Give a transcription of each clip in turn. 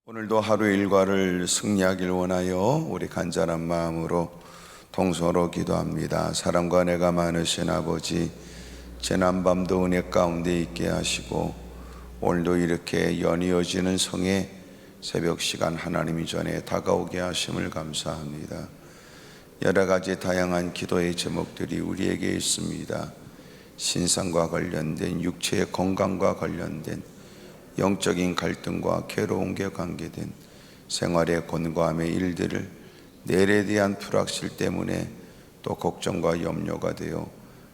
오늘도 하루 일과를 승리하길 원하여 우리 간절한 마음으로 동서로 기도합니다. 사랑과 은혜가 많으신 아버지, 지난밤도 은혜 가운데 있게 하시고 오늘도 이렇게 연이어지는 성의 새벽 시간 하나님이 전에 다가오게 하심을 감사합니다. 여러 가지 다양한 기도의 제목들이 우리에게 있습니다. 신상과 관련된, 육체의 건강과 관련된, 영적인 갈등과 괴로움과 관계된 생활의 곤고함의 일들을 내일에 대한 불확실 때문에 또 걱정과 염려가 되어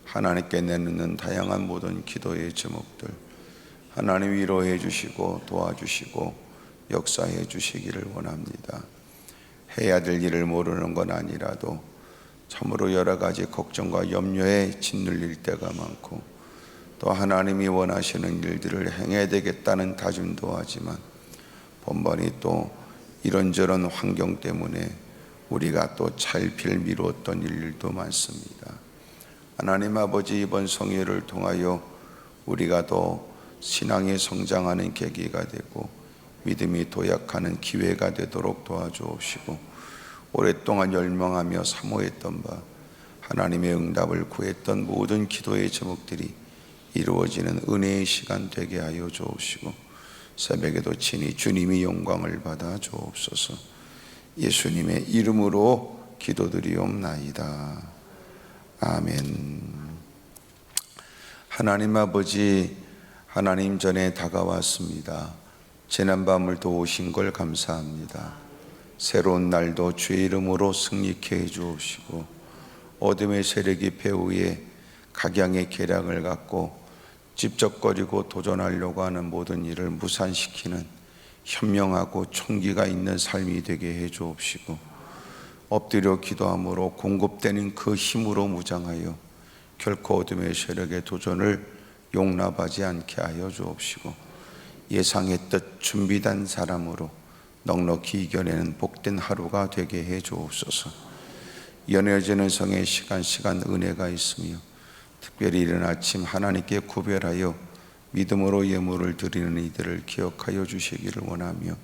하나님께 내놓는 다양한 모든 기도의 제목들, 하나님 위로해 주시고 도와주시고 역사해 주시기를 원합니다. 해야 될 일을 모르는 건 아니라도 참으로 여러 가지 걱정과 염려에 짓눌릴 때가 많고 또 하나님이 원하시는 일들을 행해야 되겠다는 다짐도 하지만 번번이 또 이런저런 환경 때문에 우리가 또 찰필 미루었던 일들도 많습니다. 하나님 아버지, 이번 성회를 통하여 우리가 더 신앙이 성장하는 계기가 되고 믿음이 도약하는 기회가 되도록 도와주옵시고 오랫동안 열망하며 사모했던 바 하나님의 응답을 구했던 모든 기도의 제목들이 이루어지는 은혜의 시간 되게 하여 주옵시고 새벽에도 친히 주님이 영광을 받아 주옵소서. 예수님의 이름으로 기도드리옵나이다. 아멘. 하나님 아버지, 하나님 전에 다가왔습니다. 지난밤을 도우신 걸 감사합니다. 새로운 날도 주의 이름으로 승리케 해 주옵시고 어둠의 세력이 배후에 각양의 계략을 갖고 찝쩍거리고 도전하려고 하는 모든 일을 무산시키는 현명하고 총기가 있는 삶이 되게 해 주옵시고 엎드려 기도함으로 공급되는 그 힘으로 무장하여 결코 어둠의 세력의 도전을 용납하지 않게 하여 주옵시고 예상했듯 준비된 사람으로 넉넉히 이겨내는 복된 하루가 되게 해 주옵소서. 연해지는 성의 시간 은혜가 있으며 특별히 이른 아침 하나님께 구별하여 믿음으로 예물을 드리는 이들을 기억하여 주시기를 원하며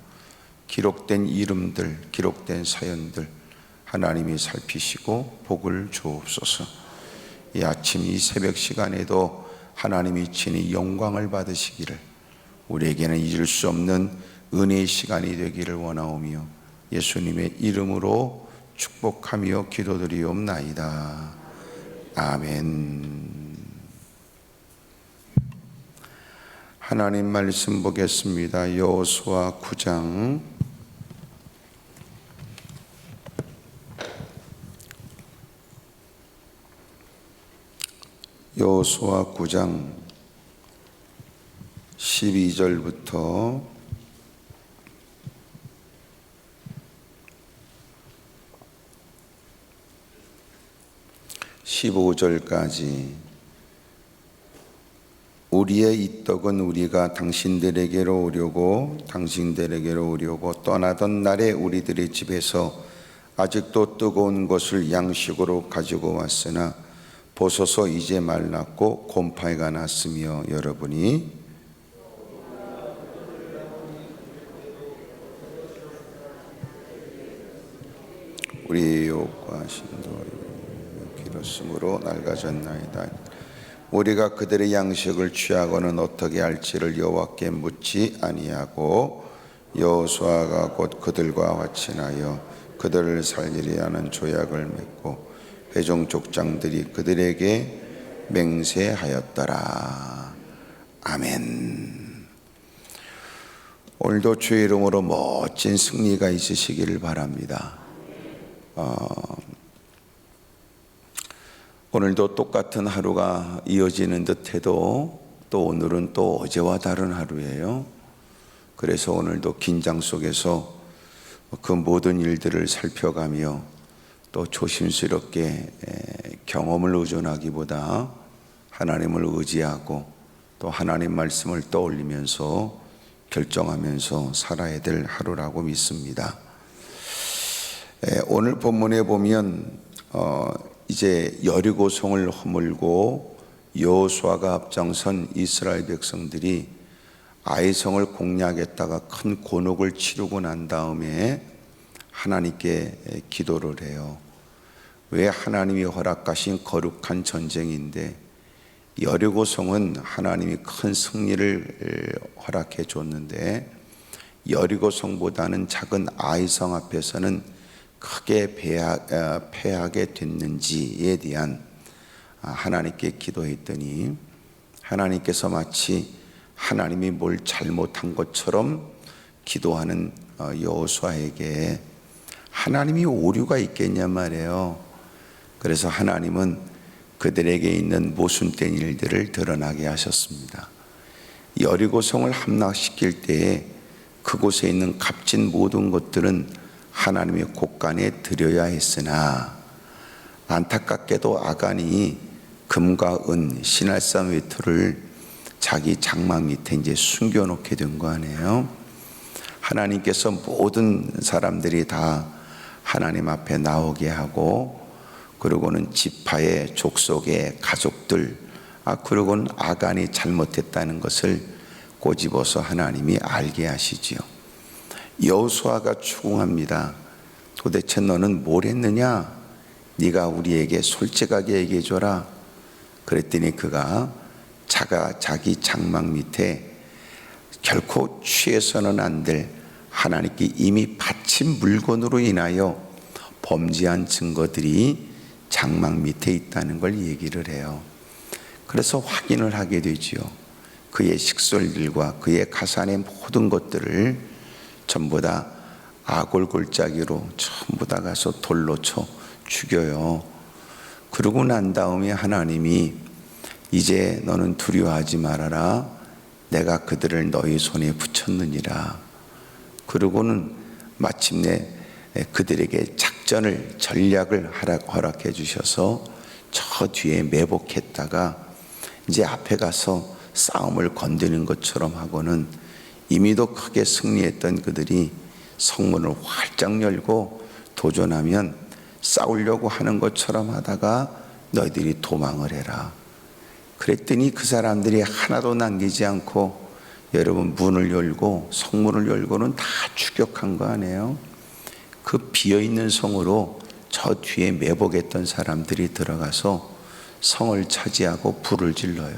기록된 이름들, 기록된 사연들 하나님이 살피시고 복을 주옵소서. 이 아침 이 새벽 시간에도 하나님이 친히 영광을 받으시기를 우리에게는 잊을 수 없는 은혜의 시간이 되기를 원하오며 예수님의 이름으로 축복하며 기도드리옵나이다. 아멘. 하나님 말씀 보겠습니다. 여호수아 9장 여호수아 9장 12절부터 15절까지 우리의 이 떡은 우리가 당신들에게로 오려고 떠나던 날에 우리들의 집에서 아직도 뜨거운 것을 양식으로 가지고 왔으나 보소서 이제 말랐고 곰팡이가 났으며 여러분이 우리의 욕과 신도 길었으므로 낡아졌나이다. 우리가 그들의 양식을 취하고는 어떻게 할지를 여호와께 묻지 아니하고 여호수아가 곧 그들과 화친하여 그들을 살리려 하는 조약을 맺고 회중 족장들이 그들에게 맹세하였더라. 아멘. 오늘도 주의 이름으로 멋진 승리가 있으시기를 바랍니다. 오늘도 똑같은 하루가 이어지는 듯해도 또 오늘은 또 어제와 다른 하루예요. 그래서 오늘도 긴장 속에서 그 모든 일들을 살펴가며 또 조심스럽게 경험을 의존하기보다 하나님을 의지하고 또 하나님 말씀을 떠올리면서 결정하면서 살아야 될 하루라고 믿습니다. 오늘 본문에 보면 이제 여리고성을 허물고 여호수아가 앞장선 이스라엘 백성들이 아이성을 공략했다가 큰 곤혹을 치르고 난 다음에 하나님께 기도를 해요. 왜 하나님이 허락하신 거룩한 전쟁인데 여리고성은 하나님이 큰 승리를 허락해 줬는데 여리고성보다는 작은 아이성 앞에서는 크게 패하게 됐는지에 대한 하나님께 기도했더니 하나님께서 마치 하나님이 뭘 잘못한 것처럼 기도하는 여호수아에게 하나님이 오류가 있겠냐 말이에요. 그래서 하나님은 그들에게 있는 모순된 일들을 드러나게 하셨습니다. 여리고성을 함락시킬 때에 그곳에 있는 값진 모든 것들은 하나님의 곳간에 드려야 했으나 안타깝게도 아간이 금과 은, 신할상 외투를 자기 장막 밑에 이제 숨겨놓게 된 거 아니에요. 하나님께서 모든 사람들이 다 하나님 앞에 나오게 하고 그리고는 지파의 족속의 가족들 그리고는 아간이 잘못했다는 것을 꼬집어서 하나님이 알게 하시지요. 여호수아가 추궁합니다. 도대체 너는 뭘 했느냐? 네가 우리에게 솔직하게 얘기해 줘라. 그랬더니 그가 자기 장막 밑에 결코 취해서는 안 될 하나님께 이미 바친 물건으로 인하여 범죄한 증거들이 장막 밑에 있다는 걸 얘기를 해요. 그래서 확인을 하게 되지요. 그의 식솔들과 그의 가산의 모든 것들을 전부 다 아골골짜기로 전부 다 가서 돌로 쳐 죽여요. 그러고 난 다음에 하나님이 이제 너는 두려워하지 말아라. 내가 그들을 너희 손에 붙였느니라. 그러고는 마침내 그들에게 작전을 전략을 허락해 주셔서 저 뒤에 매복했다가 이제 앞에 가서 싸움을 건드는 것처럼 하고는 이미도 크게 승리했던 그들이 성문을 활짝 열고 도전하면 싸우려고 하는 것처럼 하다가 너희들이 도망을 해라. 그랬더니 그 사람들이 하나도 남기지 않고 여러분 문을 열고 성문을 열고는 다 추격한 거 아니에요? 그 비어있는 성으로 저 뒤에 매복했던 사람들이 들어가서 성을 차지하고 불을 질러요.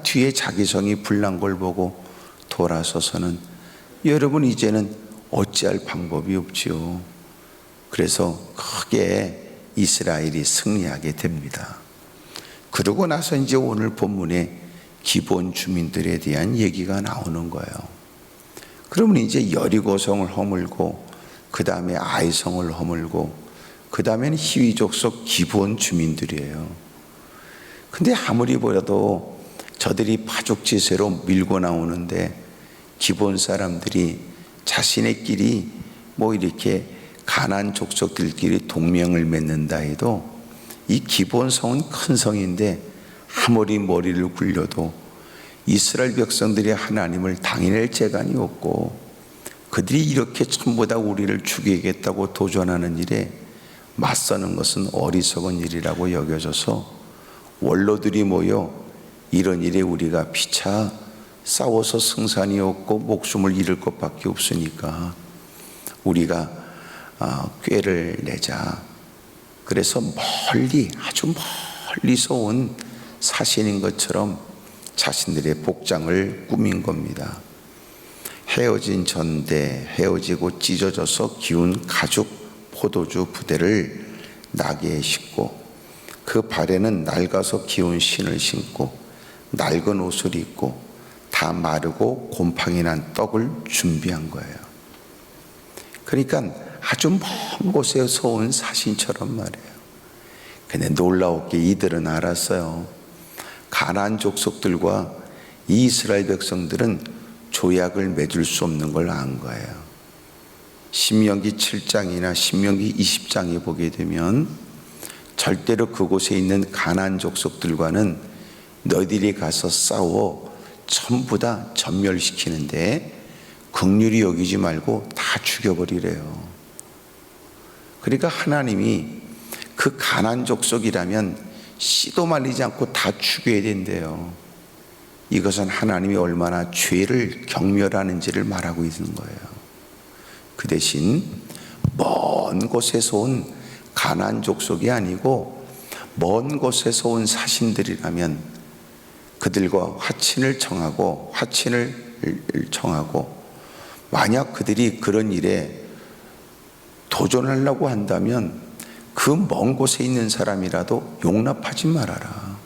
뒤에 자기 성이 불난 걸 보고 돌아서서는 여러분 이제는 어찌할 방법이 없지요. 그래서 크게 이스라엘이 승리하게 됩니다. 그러고 나서 이제 오늘 본문에 기본 주민들에 대한 얘기가 나오는 거예요. 그러면 이제 여리고성을 허물고 그 다음에 아이성을 허물고 그 다음에는 히위족속 기본 주민들이에요. 근데 아무리 보여도 저들이 파죽지세로 밀고 나오는데 기본 사람들이 자신의끼리 이렇게 가나안 족속들끼리 동맹을 맺는다 해도 이 기본 성은 큰 성인데 아무리 머리를 굴려도 이스라엘 백성들이 하나님을 당해낼 재간이 없고 그들이 이렇게 전부 다 우리를 죽이겠다고 도전하는 일에 맞서는 것은 어리석은 일이라고 여겨져서 원로들이 모여 이런 일에 우리가 피차 싸워서 승산이 없고 목숨을 잃을 것밖에 없으니까 우리가 꾀를 내자. 그래서 멀리 아주 멀리서 온 사신인 것처럼 자신들의 복장을 꾸민 겁니다. 헤어진 전대, 헤어지고 찢어져서 기운 가죽 포도주 부대를 나귀에 싣고 그 발에는 낡아서 기운 신을 신고 낡은 옷을 입고 다 마르고 곰팡이 난 떡을 준비한 거예요. 그러니까 아주 먼 곳에서 온 사신처럼 말이에요. 근데 놀라웠게 이들은 알았어요. 가나안 족속들과 이스라엘 백성들은 조약을 맺을 수 없는 걸 안 거예요. 신명기 7장이나 신명기 20장에 보게 되면 절대로 그곳에 있는 가나안 족속들과는 너희들이 가서 싸워 전부 다 전멸시키는데 긍휼히 여기지 말고 다 죽여버리래요. 그러니까 하나님이 그 가나안 족속이라면 씨도 말리지 않고 다 죽여야 된대요. 이것은 하나님이 얼마나 죄를 경멸하는지를 말하고 있는 거예요. 그 대신 먼 곳에서 온 가나안 족속이 아니고 먼 곳에서 온 사신들이라면 그들과 화친을 청하고 만약 그들이 그런 일에 도전하려고 한다면 그 먼 곳에 있는 사람이라도 용납하지 말아라.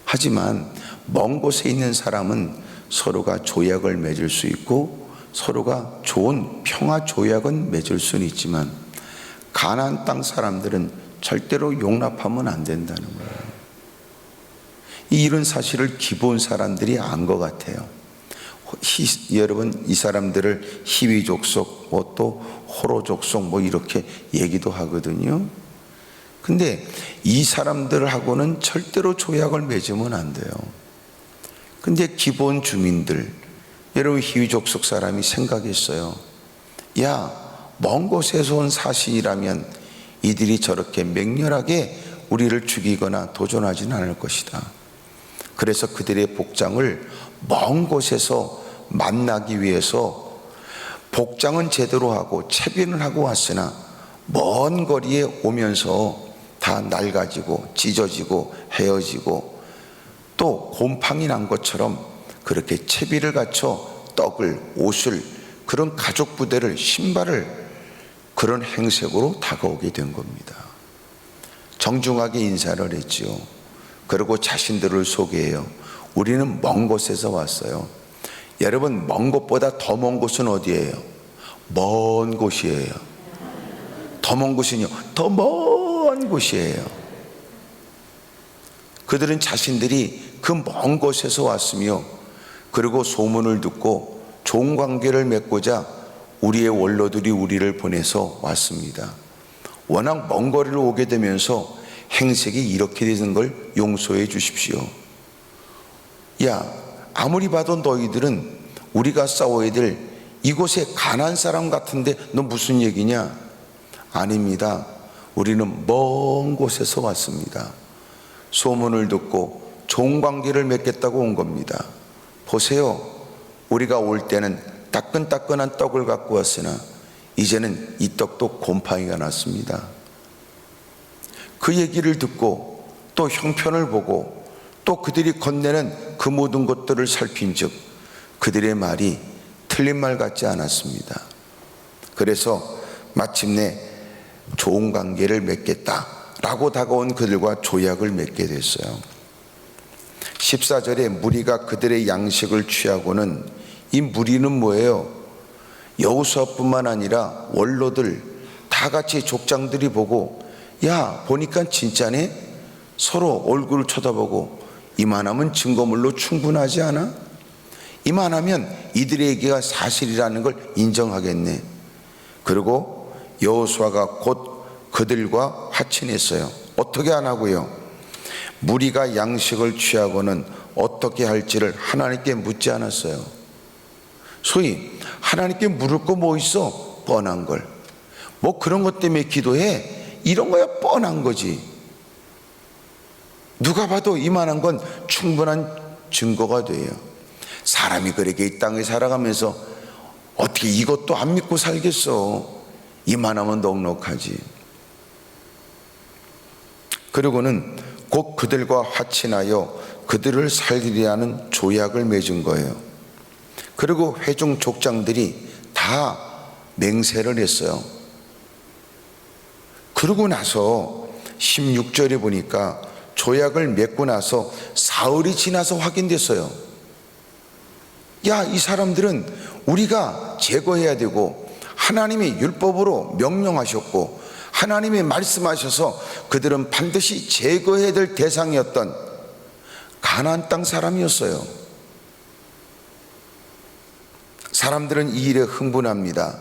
하지만 먼 곳에 있는 사람은 서로가 조약을 맺을 수 있고 서로가 좋은 평화 조약은 맺을 수는 있지만 가나안 땅 사람들은 절대로 용납하면 안 된다는 거예요. 이런 사실을 기본 사람들이 안 것 같아요. 여러분, 이 사람들을 히위 족속, 또 호로 족속 이렇게 얘기도 하거든요. 근데 이 사람들하고는 절대로 조약을 맺으면 안 돼요. 근데 기본 주민들, 여러분 히위 족속 사람이 생각했어요. 야, 먼 곳에서 온 사신이라면 이들이 저렇게 맹렬하게 우리를 죽이거나 도전하지는 않을 것이다. 그래서 그들의 복장을 먼 곳에서 만나기 위해서 복장은 제대로 하고 채비는 하고 왔으나 먼 거리에 오면서 다 낡아지고 찢어지고 헤어지고 또 곰팡이 난 것처럼 그렇게 채비를 갖춰 떡을, 옷을, 그런 가족 부대를, 신발을 그런 행색으로 다가오게 된 겁니다. 정중하게 인사를 했지요. 그리고 자신들을 소개해요. 우리는 먼 곳에서 왔어요. 여러분, 먼 곳보다 더 먼 곳은 어디예요? 먼 곳이에요. 더 먼 곳은요, 더 먼 곳이에요. 그들은 자신들이 그 먼 곳에서 왔으며 그리고 소문을 듣고 좋은 관계를 맺고자 우리의 원로들이 우리를 보내서 왔습니다. 워낙 먼 거리를 오게 되면서 행색이 이렇게 되는 걸 용서해 주십시오. 야, 아무리 봐도 너희들은 우리가 싸워야 될 이곳에 가난한 사람 같은데 너 무슨 얘기냐? 아닙니다. 우리는 먼 곳에서 왔습니다. 소문을 듣고 좋은 관계를 맺겠다고 온 겁니다. 보세요. 우리가 올 때는 따끈따끈한 떡을 갖고 왔으나 이제는 이 떡도 곰팡이가 났습니다. 그 얘기를 듣고 또 형편을 보고 또 그들이 건네는 그 모든 것들을 살핀즉 그들의 말이 틀린 말 같지 않았습니다. 그래서 마침내 좋은 관계를 맺겠다라고 다가온 그들과 조약을 맺게 됐어요. 14절에 무리가 그들의 양식을 취하고는, 이 무리는 뭐예요? 여호수아뿐만 아니라 원로들 다 같이 족장들이 보고, 야, 보니까 진짜네? 서로 얼굴을 쳐다보고, 이만하면 증거물로 충분하지 않아? 이만하면 이들의 얘기가 사실이라는 걸 인정하겠네. 그리고 여호수아가 곧 그들과 화친했어요. 어떻게 하냐고요? 무리가 양식을 취하고는 어떻게 할지를 하나님께 묻지 않았어요. 소위 하나님께 물을 거 뭐 있어? 뻔한 걸. 뭐 그런 것 때문에 기도해? 이런 거야 뻔한 거지. 누가 봐도 이만한 건 충분한 증거가 돼요. 사람이 그렇게 이 땅에 살아가면서 어떻게 이것도 안 믿고 살겠어? 이만하면 넉넉하지. 그리고는 곧 그들과 화친하여 그들을 살리려는 조약을 맺은 거예요. 그리고 회중 족장들이 다 맹세를 했어요. 그러고 나서 16절에 보니까 조약을 맺고 나서 사흘이 지나서 확인됐어요. 야, 이 사람들은 우리가 제거해야 되고 하나님이 율법으로 명령하셨고 하나님이 말씀하셔서 그들은 반드시 제거해야 될 대상이었던 가나안 땅 사람이었어요. 사람들은 이 일에 흥분합니다.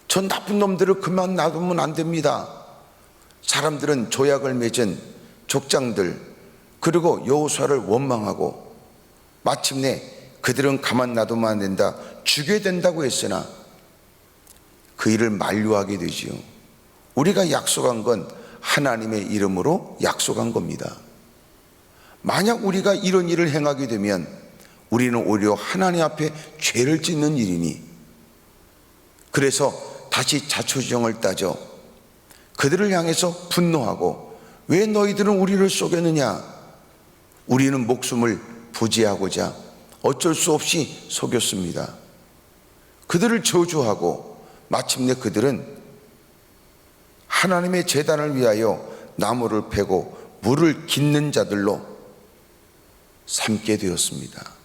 저 나쁜 놈들을 그만 놔두면 안 됩니다. 사람들은 조약을 맺은 족장들 그리고 여호수아를 원망하고 마침내 그들은 가만 놔두면 안 된다, 죽여야 된다고 했으나 그 일을 만류하게 되지요. 우리가 약속한 건 하나님의 이름으로 약속한 겁니다. 만약 우리가 이런 일을 행하게 되면 우리는 오히려 하나님 앞에 죄를 짓는 일이니, 그래서 다시 자초지종을 따져 그들을 향해서 분노하고, 왜 너희들은 우리를 속였느냐? 우리는 목숨을 부지하고자 어쩔 수 없이 속였습니다. 그들을 저주하고 마침내 그들은 하나님의 제단을 위하여 나무를 패고 물을 깃는 자들로 삼게 되었습니다.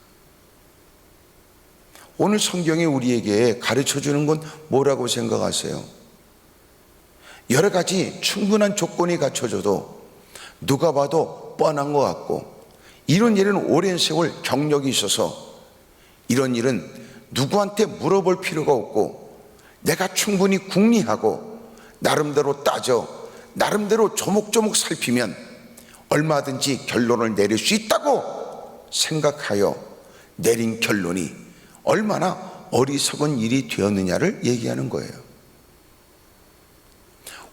오늘 성경이 우리에게 가르쳐주는 건 뭐라고 생각하세요? 여러 가지 충분한 조건이 갖춰져도 누가 봐도 뻔한 것 같고, 이런 일은 오랜 세월 경력이 있어서 이런 일은 누구한테 물어볼 필요가 없고, 내가 충분히 궁리하고 나름대로 따져 나름대로 조목조목 살피면 얼마든지 결론을 내릴 수 있다고 생각하여 내린 결론이 얼마나 어리석은 일이 되었느냐를 얘기하는 거예요.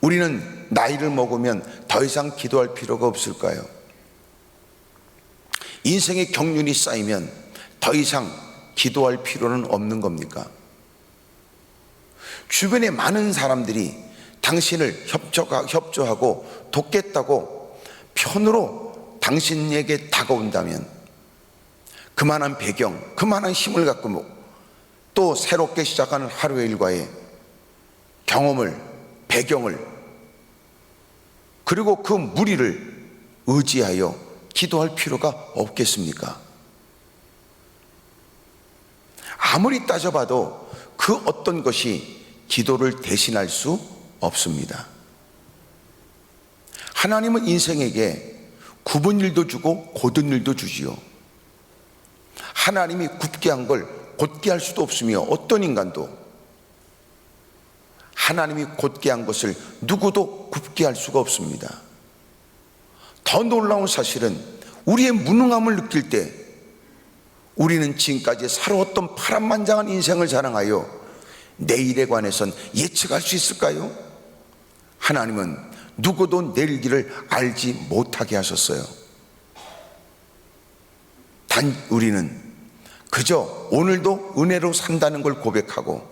우리는 나이를 먹으면 더 이상 기도할 필요가 없을까요? 인생의 경륜이 쌓이면 더 이상 기도할 필요는 없는 겁니까? 주변에 많은 사람들이 당신을 협조하고 돕겠다고 편으로 당신에게 다가온다면, 그만한 배경, 그만한 힘을 갖고 또 새롭게 시작하는 하루의 일과의 경험을, 배경을, 그리고 그 무리를 의지하여 기도할 필요가 없겠습니까? 아무리 따져봐도 그 어떤 것이 기도를 대신할 수 없습니다. 하나님은 인생에게 굽은 일도 주고 곧은 일도 주지요. 하나님이 굽게 한 걸 곧게 할 수도 없으며, 어떤 인간도 하나님이 곧게 한 것을 누구도 굽게 할 수가 없습니다. 더 놀라운 사실은 우리의 무능함을 느낄 때 우리는 지금까지 살아왔던 파란만장한 인생을 자랑하여 내일에 관해선 예측할 수 있을까요? 하나님은 누구도 내일 길을 알지 못하게 하셨어요. 단 우리는 그저 오늘도 은혜로 산다는 걸 고백하고,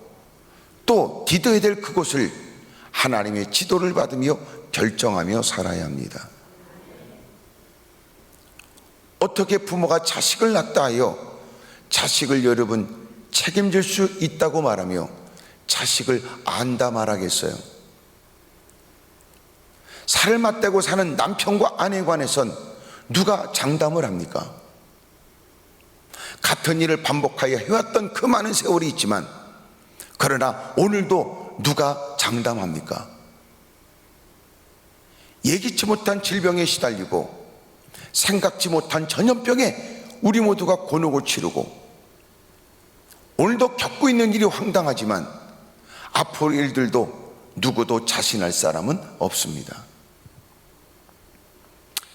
또 디뎌야 될 그곳을 하나님의 지도를 받으며 결정하며 살아야 합니다. 어떻게 부모가 자식을 낳다 하여 자식을 여러분 책임질 수 있다고 말하며 자식을 안다 말하겠어요? 살을 맞대고 사는 남편과 아내에 관해선 누가 장담을 합니까? 같은 일을 반복하여 해왔던 그 많은 세월이 있지만, 그러나 오늘도 누가 장담합니까? 예기치 못한 질병에 시달리고 생각지 못한 전염병에 우리 모두가 곤혹을 치르고, 오늘도 겪고 있는 일이 황당하지만 앞으로 일들도 누구도 자신할 사람은 없습니다.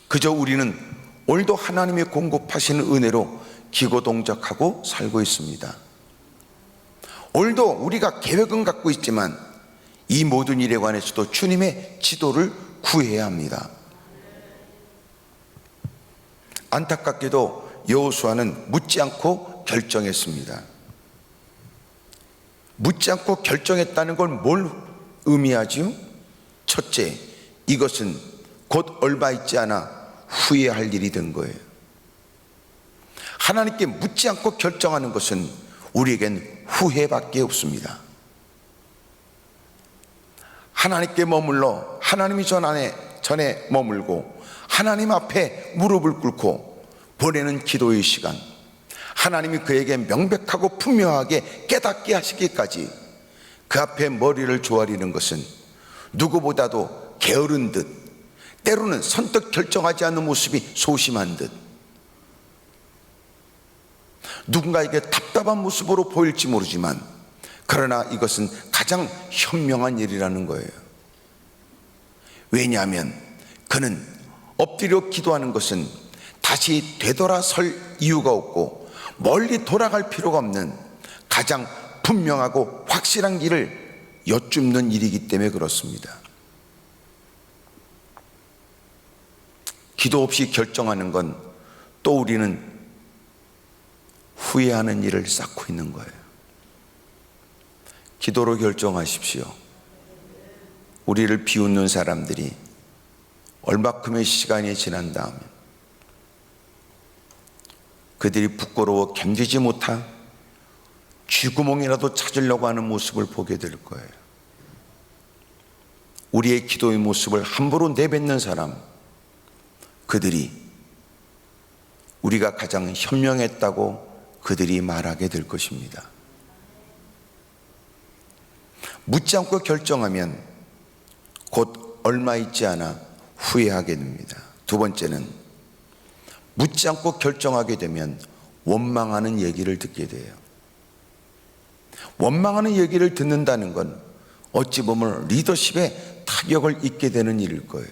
그저 우리는 오늘도 하나님의 공급하시는 은혜로 기고동작하고 살고 있습니다. 오늘도 우리가 계획은 갖고 있지만 이 모든 일에 관해서도 주님의 지도를 구해야 합니다. 안타깝게도 여호수아는 묻지 않고 결정했습니다. 묻지 않고 결정했다는 건 뭘 의미하지요? 첫째, 이것은 곧 얼마 있지 않아 후회할 일이 된 거예요. 하나님께 묻지 않고 결정하는 것은 우리에겐 후회밖에 없습니다. 하나님께 머물러 하나님이 전에 머물고 하나님 앞에 무릎을 꿇고 보내는 기도의 시간, 하나님이 그에게 명백하고 분명하게 깨닫게 하시기까지 그 앞에 머리를 조아리는 것은 누구보다도 게으른 듯, 때로는 선뜻 결정하지 않는 모습이 소심한 듯, 누군가에게 답답한 모습으로 보일지 모르지만, 그러나 이것은 가장 현명한 일이라는 거예요. 왜냐하면 그는 엎드려 기도하는 것은 다시 되돌아설 이유가 없고 멀리 돌아갈 필요가 없는 가장 분명하고 확실한 길을 여쭙는 일이기 때문에 그렇습니다. 기도 없이 결정하는 건 또 우리는 후회하는 일을 쌓고 있는 거예요. 기도로 결정하십시오. 우리를 비웃는 사람들이 얼마큼의 시간이 지난 다음에 그들이 부끄러워 견디지 못한 쥐구멍이라도 찾으려고 하는 모습을 보게 될 거예요. 우리의 기도의 모습을 함부로 내뱉는 사람, 그들이 우리가 가장 현명했다고 그들이 말하게 될 것입니다. 묻지 않고 결정하면 곧 얼마 있지 않아 후회하게 됩니다. 두 번째는 묻지 않고 결정하게 되면 원망하는 얘기를 듣게 돼요. 원망하는 얘기를 듣는다는 건 어찌 보면 리더십에 타격을 입게 되는 일일 거예요.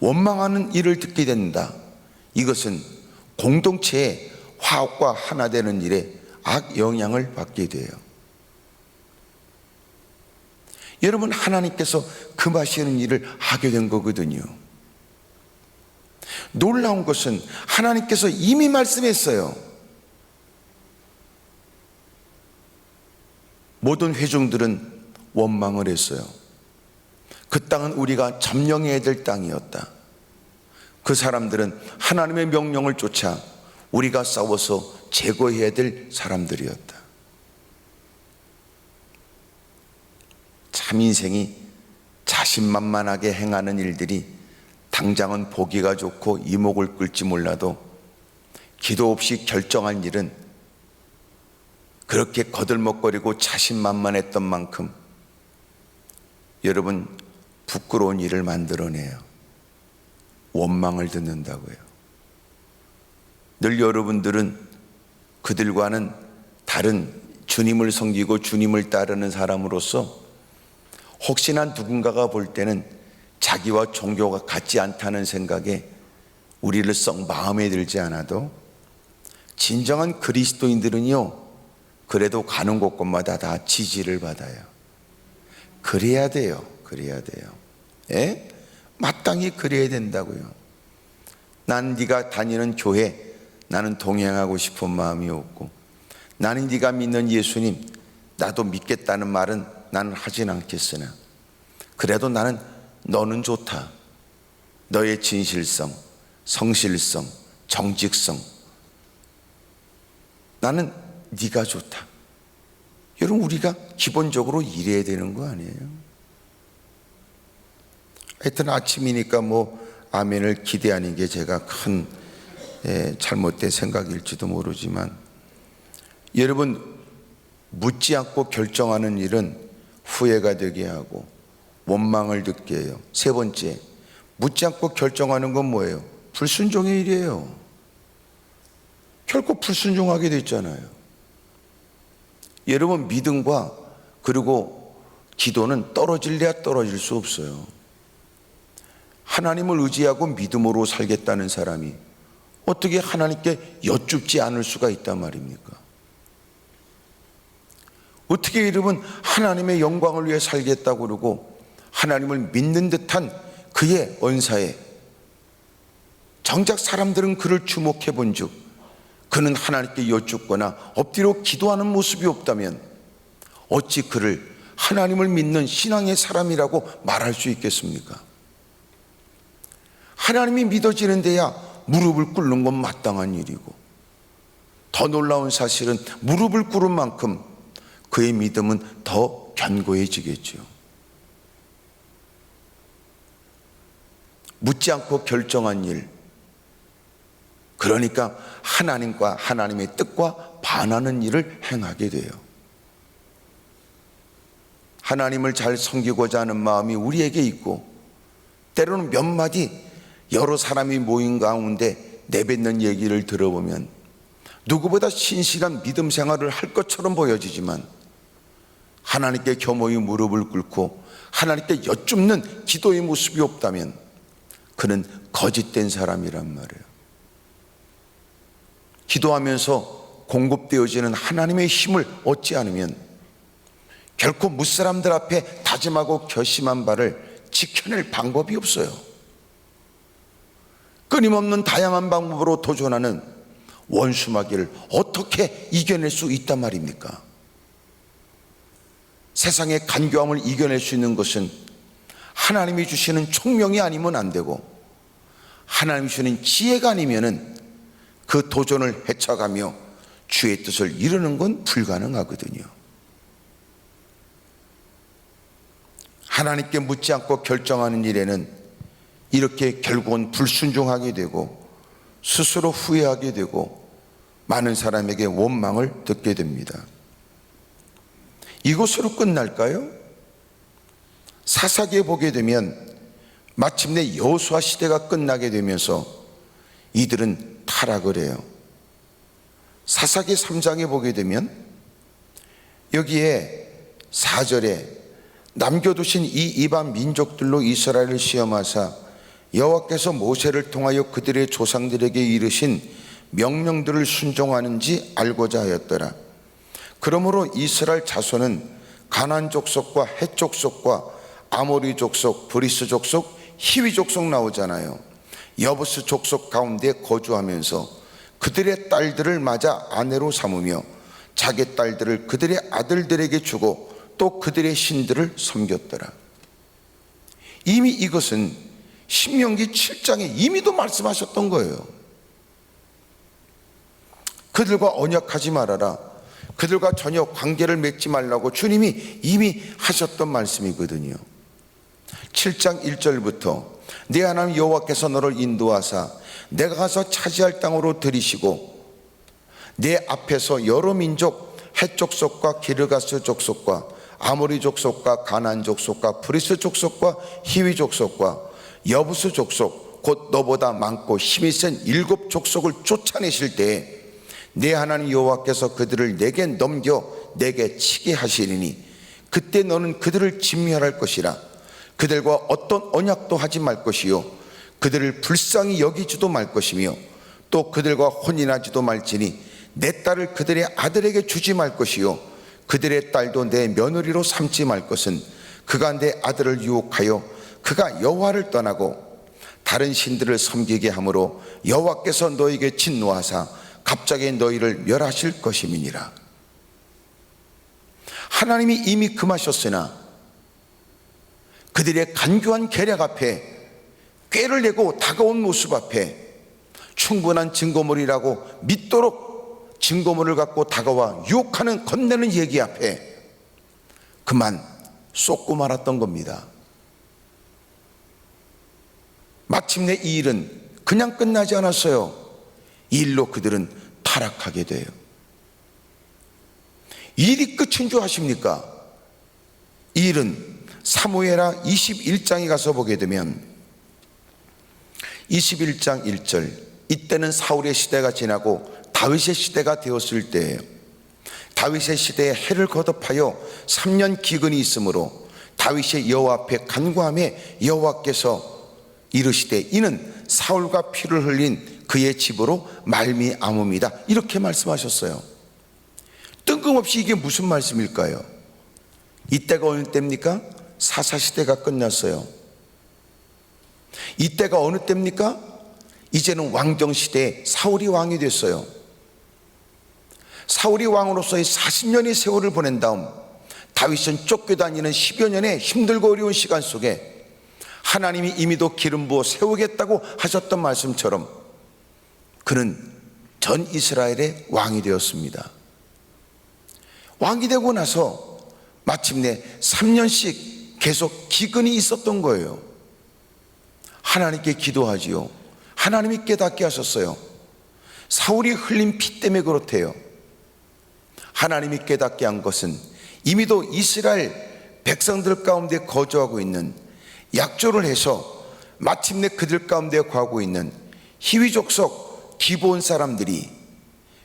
원망하는 일을 듣게 된다. 이것은 공동체의 화합과 하나 되는 일에 악영향을 받게 돼요. 여러분, 하나님께서 금하시는 일을 하게 된 거거든요. 놀라운 것은 하나님께서 이미 말씀했어요. 모든 회중들은 원망을 했어요. 그 땅은 우리가 점령해야 될 땅이었다. 그 사람들은 하나님의 명령을 쫓아 우리가 싸워서 제거해야 될 사람들이었다. 참 인생이 자신만만하게 행하는 일들이 당장은 보기가 좋고 이목을 끌지 몰라도 기도 없이 결정한 일은 그렇게 거들먹거리고 자신만만했던 만큼 여러분 부끄러운 일을 만들어내요. 원망을 듣는다고요. 늘 여러분들은 그들과는 다른 주님을 섬기고 주님을 따르는 사람으로서 혹시나 누군가가 볼 때는 자기와 종교가 같지 않다는 생각에 우리를 썩 마음에 들지 않아도 진정한 그리스도인들은요, 그래도 가는 곳곳마다 다 지지를 받아요. 그래야 돼요. 그래야 돼요. 예? 마땅히 그래야 된다고요. 난 네가 다니는 교회 나는 동행하고 싶은 마음이 없고, 나는 네가 믿는 예수님 나도 믿겠다는 말은 나는 하진 않겠으나 그래도 나는 너는 좋다. 너의 진실성, 성실성, 정직성, 나는 네가 좋다. 여러분, 우리가 기본적으로 이래야 되는 거 아니에요? 하여튼 아침이니까 아멘을 기대하는 게 제가 큰 잘못된 생각일지도 모르지만, 여러분, 묻지 않고 결정하는 일은 후회가 되게 하고 원망을 듣게 해요. 세 번째, 묻지 않고 결정하는 건 뭐예요? 불순종의 일이에요. 결코 불순종하게 됐잖아요. 여러분, 믿음과 그리고 기도는 떨어질래야 떨어질 수 없어요. 하나님을 의지하고 믿음으로 살겠다는 사람이 어떻게 하나님께 여쭙지 않을 수가 있단 말입니까? 어떻게 여러분 하나님의 영광을 위해 살겠다고 그러고 하나님을 믿는 듯한 그의 언사에 정작 사람들은 그를 주목해 본 즉 그는 하나님께 여쭙거나 엎드려 기도하는 모습이 없다면 어찌 그를 하나님을 믿는 신앙의 사람이라고 말할 수 있겠습니까? 하나님이 믿어지는 데야 무릎을 꿇는 건 마땅한 일이고, 더 놀라운 사실은 무릎을 꿇은 만큼 그의 믿음은 더 견고해지겠죠. 묻지 않고 결정한 일, 그러니까 하나님과 하나님의 뜻과 반하는 일을 행하게 돼요. 하나님을 잘 섬기고자 하는 마음이 우리에게 있고, 때로는 몇 마디 여러 사람이 모인 가운데 내뱉는 얘기를 들어보면 누구보다 신실한 믿음 생활을 할 것처럼 보여지지만 하나님께 겸허히 무릎을 꿇고 하나님께 여쭙는 기도의 모습이 없다면 그는 거짓된 사람이란 말이에요. 기도하면서 공급되어지는 하나님의 힘을 얻지 않으면 결코 무사람들 앞에 다짐하고 결심한 바를 지켜낼 방법이 없어요. 끊임없는 다양한 방법으로 도전하는 원수마귀를 어떻게 이겨낼 수 있단 말입니까? 세상의 간교함을 이겨낼 수 있는 것은 하나님이 주시는 총명이 아니면 안 되고, 하나님이 주시는 지혜가 아니면은 그 도전을 헤쳐가며 주의 뜻을 이루는 건 불가능하거든요. 하나님께 묻지 않고 결정하는 일에는 이렇게 결국은 불순종하게 되고 스스로 후회하게 되고 많은 사람에게 원망을 듣게 됩니다. 이것으로 끝날까요? 사사기에 보게 되면 마침내 여호수아 시대가 끝나게 되면서 이들은 타락을 해요. 사사기 3장에 보게 되면 여기에 4절에 남겨두신 이 이방 민족들로 이스라엘을 시험하사 여호와께서 모세를 통하여 그들의 조상들에게 이르신 명령들을 순종하는지 알고자 하였더라. 그러므로 이스라엘 자손은 가나안 족속과 헷 족속과 아모리 족속, 브리스 족속, 히위 족속 나오잖아요. 여부스 족속 가운데 거주하면서 그들의 딸들을 맞아 아내로 삼으며 자기 딸들을 그들의 아들들에게 주고 또 그들의 신들을 섬겼더라. 이미 이것은 신명기 7장에 이미도 말씀하셨던 거예요. 그들과 언약하지 말아라, 그들과 전혀 관계를 맺지 말라고 주님이 이미 하셨던 말씀이거든요. 7장 1절부터 네 하나님 여호와께서 너를 인도하사 내가 가서 차지할 땅으로 들이시고 내 앞에서 여러 민족 헷 족속과 기르가스 족속과 아모리 족속과 가나안 족속과 브리스 족속과 히위 족속과 여부스 족속 곧 너보다 많고 힘이 센 7 족속을 쫓아내실 때에 내 하나님 여호와께서 그들을 내게 넘겨 내게 치게 하시리니 그때 너는 그들을 진멸할 것이라. 그들과 어떤 언약도 하지 말 것이요 그들을 불쌍히 여기지도 말 것이며 또 그들과 혼인하지도 말지니 내 딸을 그들의 아들에게 주지 말 것이요 그들의 딸도 내 며느리로 삼지 말 것은 그가 내 아들을 유혹하여 그가 여호와를 떠나고 다른 신들을 섬기게 하므로 여호와께서 너에게 진노하사 갑자기 너희를 멸하실 것임이니라. 하나님이 이미 금하셨으나 그들의 간교한 계략 앞에, 꾀를 내고 다가온 모습 앞에 충분한 증거물이라고 믿도록 증거물을 갖고 다가와 유혹하는 건네는 얘기 앞에 그만 쏟고 말았던 겁니다. 마침내 이 일은 그냥 끝나지 않았어요. 이 일로 그들은 타락하게 돼요. 이 일이 끝인 줄 아십니까? 이 일은 사무엘하 21장에 가서 보게 되면 21장 1절, 이때는 사울의 시대가 지나고 다윗의 시대가 되었을 때예요. 다윗의 시대에 해를 거듭하여 3년 기근이 있으므로 다윗의 여호와 앞에 간구하매 여호와께서 이르시되 이는 사울과 피를 흘린 그의 집으로 말미암음이다, 이렇게 말씀하셨어요. 뜬금없이 이게 무슨 말씀일까요? 이때가 어느 때입니까? 사사시대가 끝났어요. 이때가 어느 때입니까? 이제는 왕정시대에 사울이 왕이 됐어요. 사울이 왕으로서의 40년의 세월을 보낸 다음 다윗은 쫓겨다니는 10여 년의 힘들고 어려운 시간 속에 하나님이 이미도 기름 부어 세우겠다고 하셨던 말씀처럼 그는 전 이스라엘의 왕이 되었습니다. 왕이 되고 나서 마침내 3년씩 계속 기근이 있었던 거예요. 하나님께 기도하지요. 하나님이 깨닫게 하셨어요. 사울이 흘린 피 때문에 그렇대요. 하나님이 깨닫게 한 것은 이미도 이스라엘 백성들 가운데 거주하고 있는, 약조를 해서 마침내 그들 가운데 거하고 있는 히위 족속 기브온 사람들이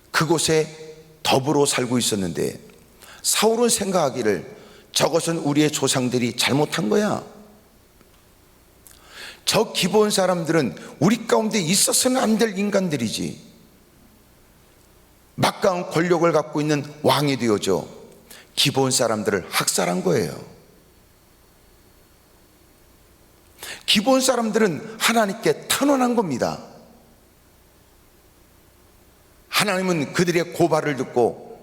그곳에 더불어 살고 있었는데 사울은 생각하기를 저것은 우리의 조상들이 잘못한 거야. 저 기브온 사람들은 우리 가운데 있어서는 안 될 인간들이지. 막강한 권력을 갖고 있는 왕이 되어져 기브온 사람들을 학살한 거예요. 기브온 사람들은 하나님께 탄원한 겁니다. 하나님은 그들의 고발을 듣고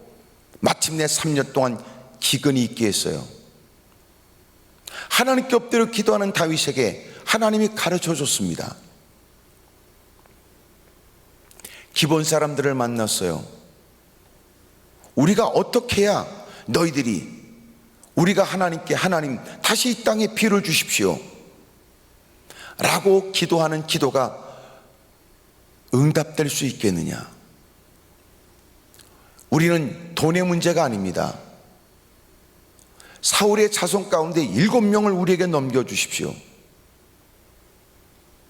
마침내 3년 동안 기근이 있게 했어요. 하나님께 엎드려 기도하는 다윗에게 하나님이 가르쳐 줬습니다. 기본 사람들을 만났어요. 우리가 어떻게 해야 너희들이 우리가 하나님께 하나님 다시 이 땅에 비를 주십시오 라고 기도하는 기도가 응답될 수 있겠느냐. 우리는 돈의 문제가 아닙니다. 사울의 자손 가운데 7명을 우리에게 넘겨주십시오.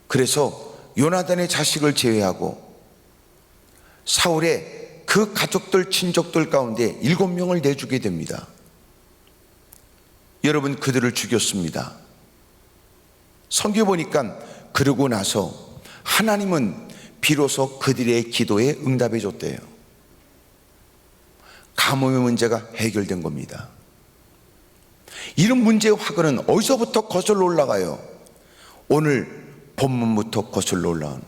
그래서 요나단의 자식을 제외하고 사울의 그 가족들 친족들 가운데 7명을 내주게 됩니다. 여러분, 그들을 죽였습니다. 성경에 보니까 그러고 나서 하나님은 비로소 그들의 기도에 응답해 줬대요. 가뭄의 문제가 해결된 겁니다. 이런 문제의 화근은 어디서부터 거슬러 올라가요? 오늘 본문부터 거슬러 올라오는,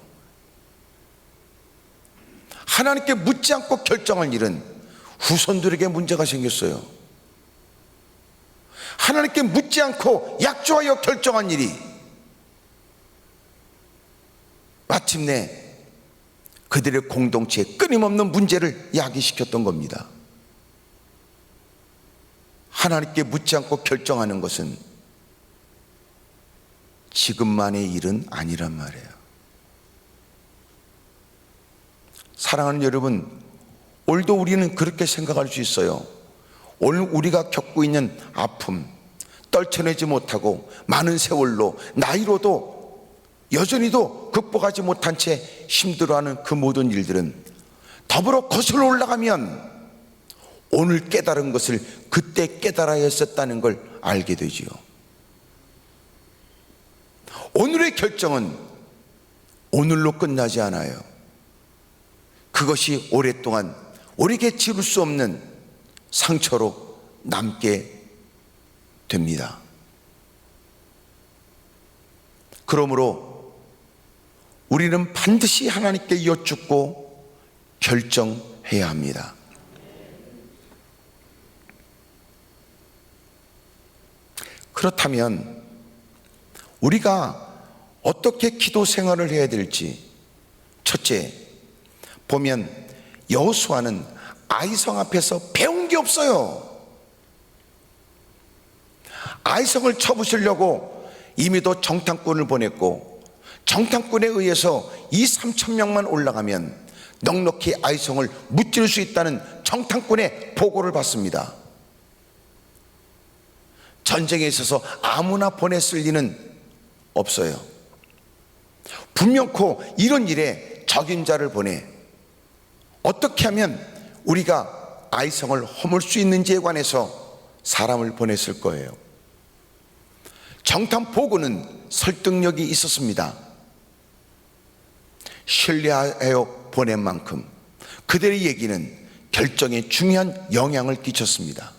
하나님께 묻지 않고 결정할 일은 후손들에게 문제가 생겼어요. 하나님께 묻지 않고 약조하여 결정한 일이 마침내 그들의 공동체에 끊임없는 문제를 야기시켰던 겁니다. 하나님께 묻지 않고 결정하는 것은 지금만의 일은 아니란 말이에요. 사랑하는 여러분, 오늘도 우리는 그렇게 생각할 수 있어요. 오늘 우리가 겪고 있는 아픔, 떨쳐내지 못하고 많은 세월로 나이로도 여전히도 극복하지 못한 채 힘들어하는 그 모든 일들은 더불어 거슬러 올라가면 오늘 깨달은 것을 그때 깨달아야 했었다는 걸 알게 되지요. 오늘의 결정은 오늘로 끝나지 않아요. 그것이 오랫동안 우리에게 지울 수 없는 상처로 남게 됩니다. 그러므로 우리는 반드시 하나님께 여쭙고 결정해야 합니다. 그렇다면 우리가 어떻게 기도 생활을 해야 될지, 첫째, 보면 여호수아는 아이성 앞에서 배운 게 없어요. 아이성을 쳐부수려고 이미도 정탐꾼을 보냈고, 정탐꾼에 의해서 2,3천 명만 올라가면 넉넉히 아이성을 무찌를 수 있다는 정탐꾼의 보고를 받습니다. 전쟁에 있어서 아무나 보냈을 리는 없어요. 분명코 이런 일에 적임자를 보내 어떻게 하면 우리가 아이성을 허물 수 있는지에 관해서 사람을 보냈을 거예요. 정탐 보고는 설득력이 있었습니다. 신뢰하여 보낸 만큼 그들의 얘기는 결정에 중요한 영향을 끼쳤습니다.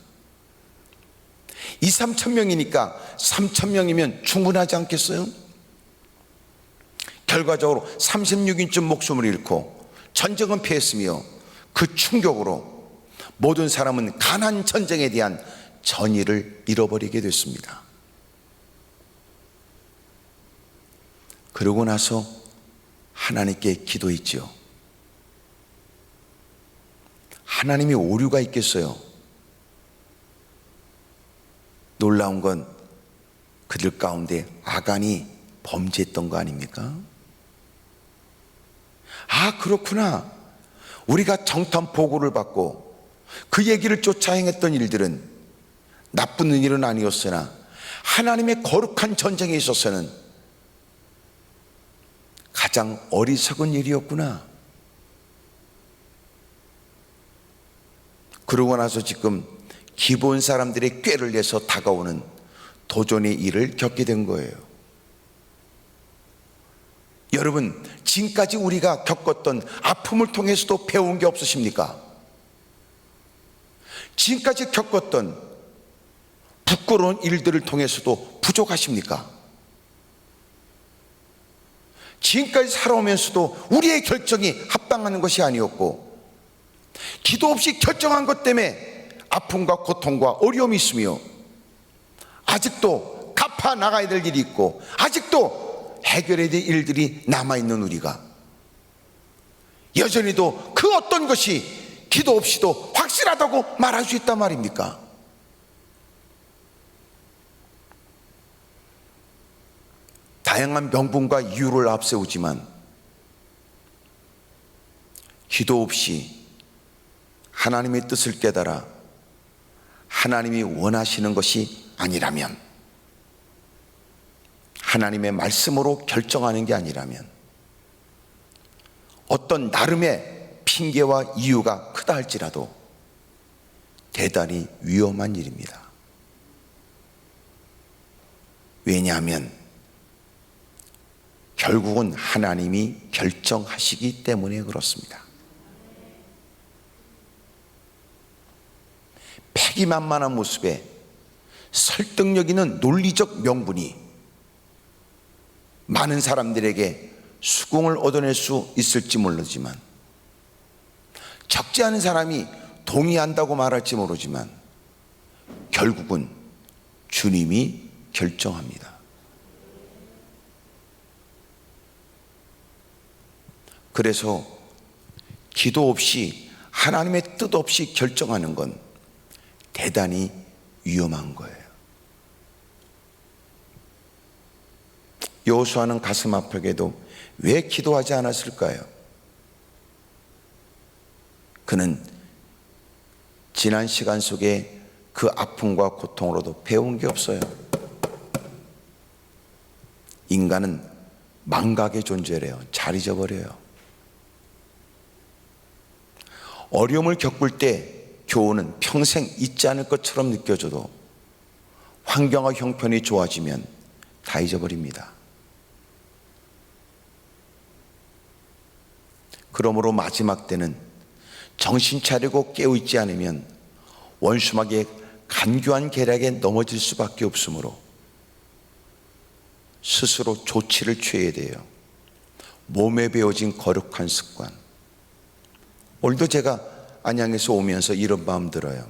2,3천 명이니까 3천 명이면 충분하지 않겠어요? 결과적으로 36인쯤 목숨을 잃고 전쟁은 패했으며 그 충격으로 모든 사람은 가나안 전쟁에 대한 전의를 잃어버리게 됐습니다. 그러고 나서 하나님께 기도했죠. 하나님이 오류가 있겠어요? 놀라운 건 그들 가운데 아간이 범죄했던 거 아닙니까? 아, 그렇구나. 우리가 정탐 보고를 받고 그 얘기를 쫓아 행했던 일들은 나쁜 일은 아니었으나 하나님의 거룩한 전쟁에 있어서는 가장 어리석은 일이었구나. 그러고 나서 지금 기본 사람들의 꾀를 내서 다가오는 도전의 일을 겪게 된 거예요. 여러분, 지금까지 우리가 겪었던 아픔을 통해서도 배운 게 없으십니까? 지금까지 겪었던 부끄러운 일들을 통해서도 부족하십니까? 지금까지 살아오면서도 우리의 결정이 합당하는 것이 아니었고 기도 없이 결정한 것 때문에 아픔과 고통과 어려움이 있으며 아직도 갚아 나가야 될 일이 있고 아직도 해결해야 될 일들이 남아있는 우리가 여전히도 그 어떤 것이 기도 없이도 확실하다고 말할 수 있단 말입니까? 다양한 명분과 이유를 앞세우지만 기도 없이 하나님의 뜻을 깨달아 하나님이 원하시는 것이 아니라면, 하나님의 말씀으로 결정하는 게 아니라면 어떤 나름의 핑계와 이유가 크다 할지라도 대단히 위험한 일입니다. 왜냐하면 결국은 하나님이 결정하시기 때문에 그렇습니다. 패기만만한 모습에 설득력 있는 논리적 명분이 많은 사람들에게 수긍을 얻어낼 수 있을지 모르지만, 적지 않은 사람이 동의한다고 말할지 모르지만 결국은 주님이 결정합니다. 그래서 기도 없이 하나님의 뜻 없이 결정하는 건 대단히 위험한 거예요. 여호수아는 가슴 아프게도 왜 기도하지 않았을까요? 그는 지난 시간 속에 그 아픔과 고통으로도 배운 게 없어요. 인간은 망각의 존재래요. 잘 잊어버려요. 어려움을 겪을 때 교훈은 평생 잊지 않을 것처럼 느껴져도 환경과 형편이 좋아지면 다 잊어버립니다. 그러므로 마지막 때는 정신 차리고 깨어있지 않으면 원수막의 간교한 계략에 넘어질 수밖에 없으므로 스스로 조치를 취해야 돼요. 몸에 배어진 거룩한 습관. 오늘도 제가 안양에서 오면서 이런 마음 들어요.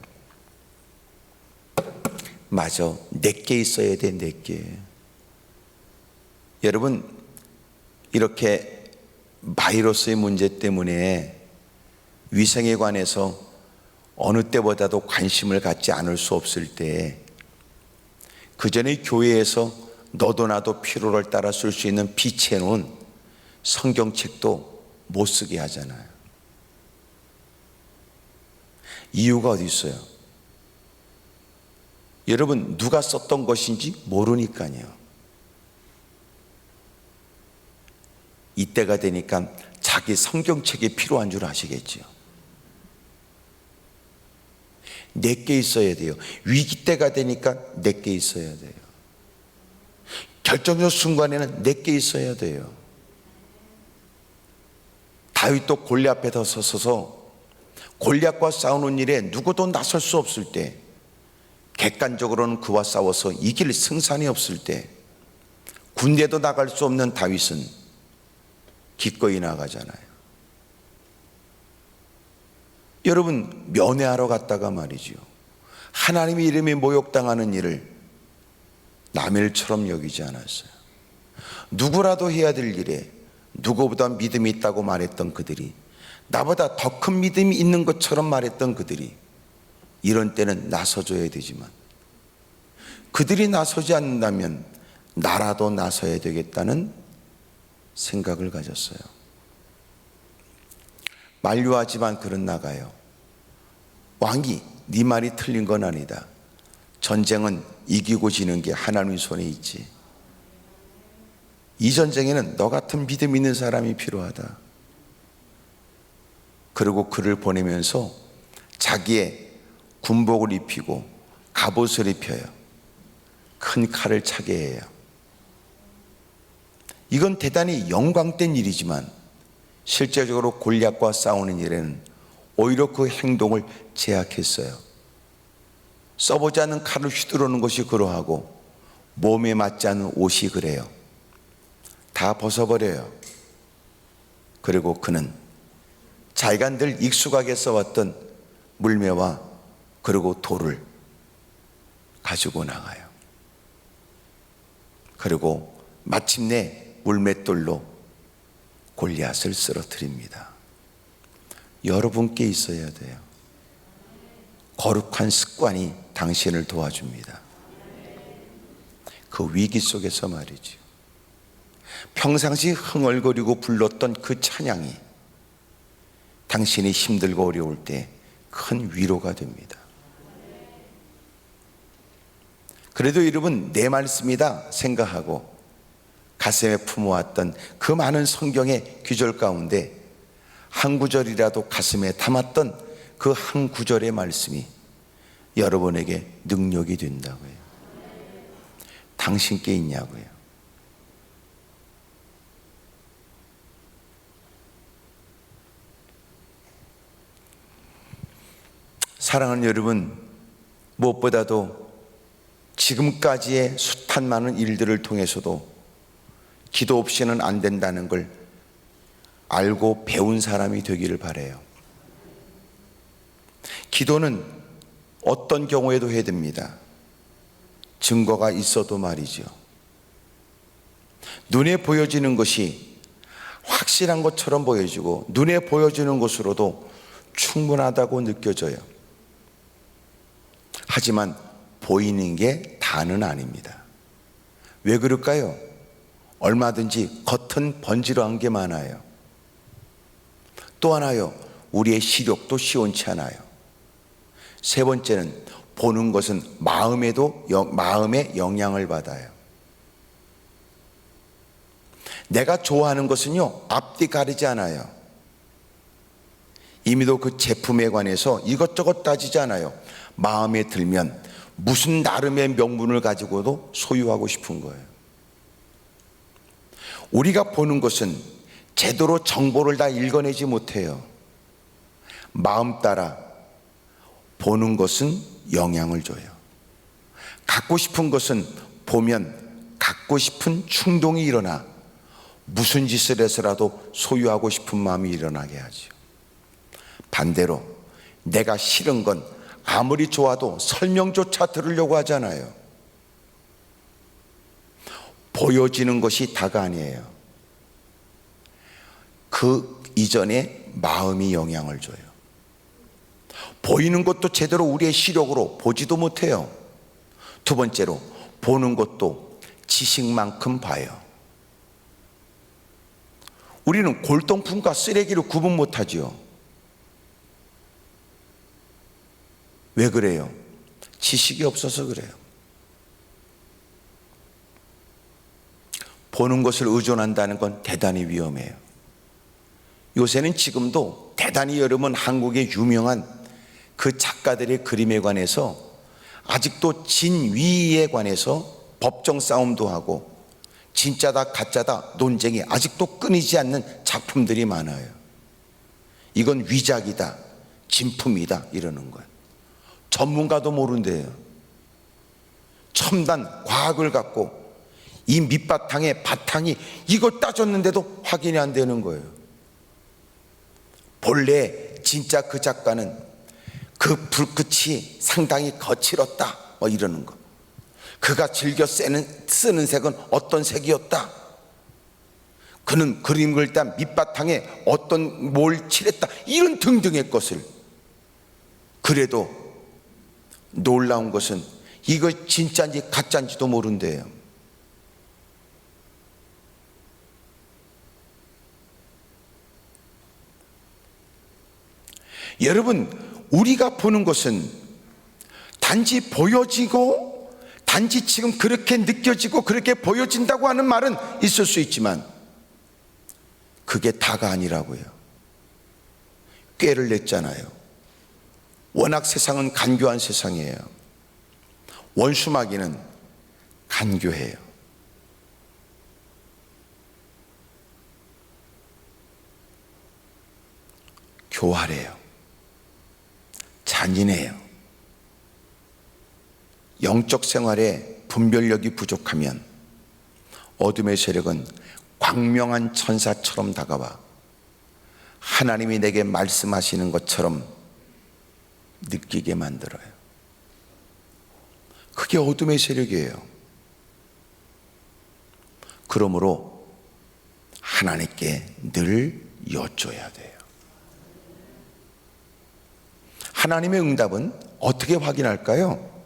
맞아, 내게 있어야 돼, 내게. 여러분, 이렇게 바이러스의 문제 때문에 위생에 관해서 어느 때보다도 관심을 갖지 않을 수 없을 때, 그 전에 교회에서 너도 나도 필요를 따라 쓸 수 있는 비치해놓은 성경책도 못 쓰게 하잖아요. 이유가 어디 있어요? 여러분, 누가 썼던 것인지 모르니까요. 이때가 되니까 자기 성경책이 필요한 줄 아시겠죠? 내게 있어야 돼요. 위기 때가 되니까 내게 있어야 돼요. 결정적 순간에는 내게 있어야 돼요. 다윗도 골리앗 앞에 서서 골리앗과 싸우는 일에 누구도 나설 수 없을 때, 객관적으로는 그와 싸워서 이길 승산이 없을 때, 군대도 나갈 수 없는 다윗은 기꺼이 나가잖아요. 여러분, 면회하러 갔다가 말이죠, 하나님의 이름이 모욕당하는 일을 남의 일처럼 여기지 않았어요. 누구라도 해야 될 일에 누구보다 믿음이 있다고 말했던 그들이, 나보다 더 큰 믿음이 있는 것처럼 말했던 그들이, 이런 때는 나서줘야 되지만 그들이 나서지 않는다면 나라도 나서야 되겠다는 생각을 가졌어요. 만류하지만 그는 나가요. 왕이 네 말이 틀린 건 아니다. 전쟁은 이기고 지는 게 하나님 손에 있지. 이 전쟁에는 너 같은 믿음 있는 사람이 필요하다. 그리고 그를 보내면서 자기의 군복을 입히고 갑옷을 입혀요. 큰 칼을 차게 해요. 이건 대단히 영광된 일이지만 실제적으로 골리앗과 싸우는 일에는 오히려 그 행동을 제약했어요. 써보지 않은 칼을 휘두르는 것이 그러하고 몸에 맞지 않은 옷이 그래요. 다 벗어버려요. 그리고 그는 자기가 늘 익숙하게 써왔던 물매와 그리고 돌을 가지고 나가요. 그리고 마침내 물맷돌로 골리앗을 쓰러뜨립니다. 여러분께 있어야 돼요. 거룩한 습관이 당신을 도와줍니다. 그 위기 속에서 말이죠. 평상시 흥얼거리고 불렀던 그 찬양이 당신이 힘들고 어려울 때 큰 위로가 됩니다. 그래도 여러분, 내 말씀이다 생각하고 가슴에 품어왔던 그 많은 성경의 구절 가운데 한 구절이라도 가슴에 담았던 그 한 구절의 말씀이 여러분에게 능력이 된다고요. 당신께 있냐고요. 사랑하는 여러분, 무엇보다도 지금까지의 숱한 많은 일들을 통해서도 기도 없이는 안 된다는 걸 알고 배운 사람이 되기를 바라요. 기도는 어떤 경우에도 해야 됩니다. 증거가 있어도 말이죠. 눈에 보여지는 것이 확실한 것처럼 보여지고 눈에 보여지는 것으로도 충분하다고 느껴져요. 하지만 보이는 게 다는 아닙니다. 왜 그럴까요? 얼마든지 겉은 번지르한 게 많아요. 또 하나요, 우리의 시력도 시원치 않아요. 세 번째는 보는 것은 마음에 영향을 받아요. 내가 좋아하는 것은요, 앞뒤 가리지 않아요. 이미도 그 제품에 관해서 이것저것 따지지 않아요. 마음에 들면 무슨 나름의 명분을 가지고도 소유하고 싶은 거예요. 우리가 보는 것은 제대로 정보를 다 읽어내지 못해요. 마음 따라 보는 것은 영향을 줘요. 갖고 싶은 것은 보면 갖고 싶은 충동이 일어나 무슨 짓을 해서라도 소유하고 싶은 마음이 일어나게 하죠. 반대로 내가 싫은 건 아무리 좋아도 설명조차 들으려고 하잖아요. 보여지는 것이 다가 아니에요. 그 이전에 마음이 영향을 줘요. 보이는 것도 제대로 우리의 시력으로 보지도 못해요. 두 번째로 보는 것도 지식만큼 봐요. 우리는 골동품과 쓰레기를 구분 못하지요. 왜 그래요? 지식이 없어서 그래요. 보는 것을 의존한다는 건 대단히 위험해요. 요새는 지금도 대단히 여러분 한국의 유명한 그 작가들의 그림에 관해서 아직도 진위에 관해서 법정 싸움도 하고 진짜다 가짜다 논쟁이 아직도 끊이지 않는 작품들이 많아요. 이건 위작이다, 진품이다 이러는 거예요. 전문가도 모른대요. 첨단 과학을 갖고 이 밑바탕에 바탕이 이걸 따졌는데도 확인이 안 되는 거예요. 본래 진짜 그 작가는 그 불빛이 상당히 거칠었다 뭐 이러는 거. 그가 즐겨 쓰는 색은 어떤 색이었다. 그는 그림 그릴 때 밑바탕에 어떤 뭘 칠했다 이런 등등의 것을. 그래도 놀라운 것은 이거 진짜인지 가짜인지도 모른대요. 여러분, 우리가 보는 것은 단지 보여지고 단지 지금 그렇게 느껴지고 그렇게 보여진다고 하는 말은 있을 수 있지만 그게 다가 아니라고요. 꾀를 냈잖아요. 워낙 세상은 간교한 세상이에요. 원수마귀는 간교해요. 교활해요. 잔인해요. 영적 생활에 분별력이 부족하면 어둠의 세력은 광명한 천사처럼 다가와 하나님이 내게 말씀하시는 것처럼 느끼게 만들어요. 그게 어둠의 세력이에요. 그러므로 하나님께 늘 여쭤야 돼요. 하나님의 응답은 어떻게 확인할까요?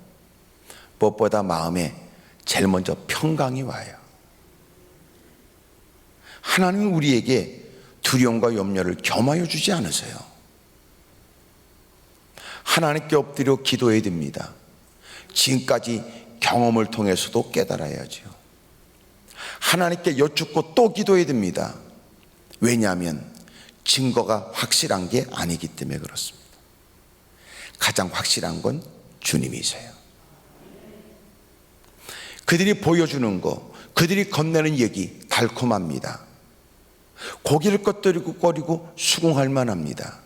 무엇보다 마음에 제일 먼저 평강이 와요. 하나님은 우리에게 두려움과 염려를 겸하여 주지 않으세요. 하나님께 엎드려 기도해야 됩니다. 지금까지 경험을 통해서도 깨달아야죠. 하나님께 여쭙고 또 기도해야 됩니다. 왜냐하면 증거가 확실한 게 아니기 때문에 그렇습니다. 가장 확실한 건 주님이세요. 그들이 보여주는 거, 그들이 건네는 얘기 달콤합니다. 고개를 끄덕거리고 수긍할 만합니다.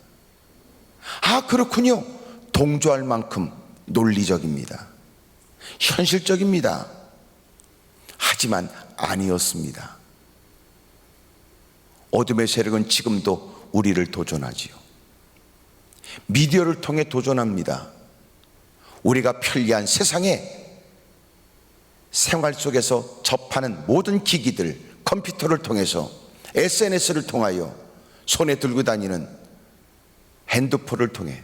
아, 그렇군요. 동조할 만큼 논리적입니다. 현실적입니다. 하지만 아니었습니다. 어둠의 세력은 지금도 우리를 도전하지요. 미디어를 통해 도전합니다. 우리가 편리한 세상에 생활 속에서 접하는 모든 기기들, 컴퓨터를 통해서, SNS를 통하여, 손에 들고 다니는 핸드폰을 통해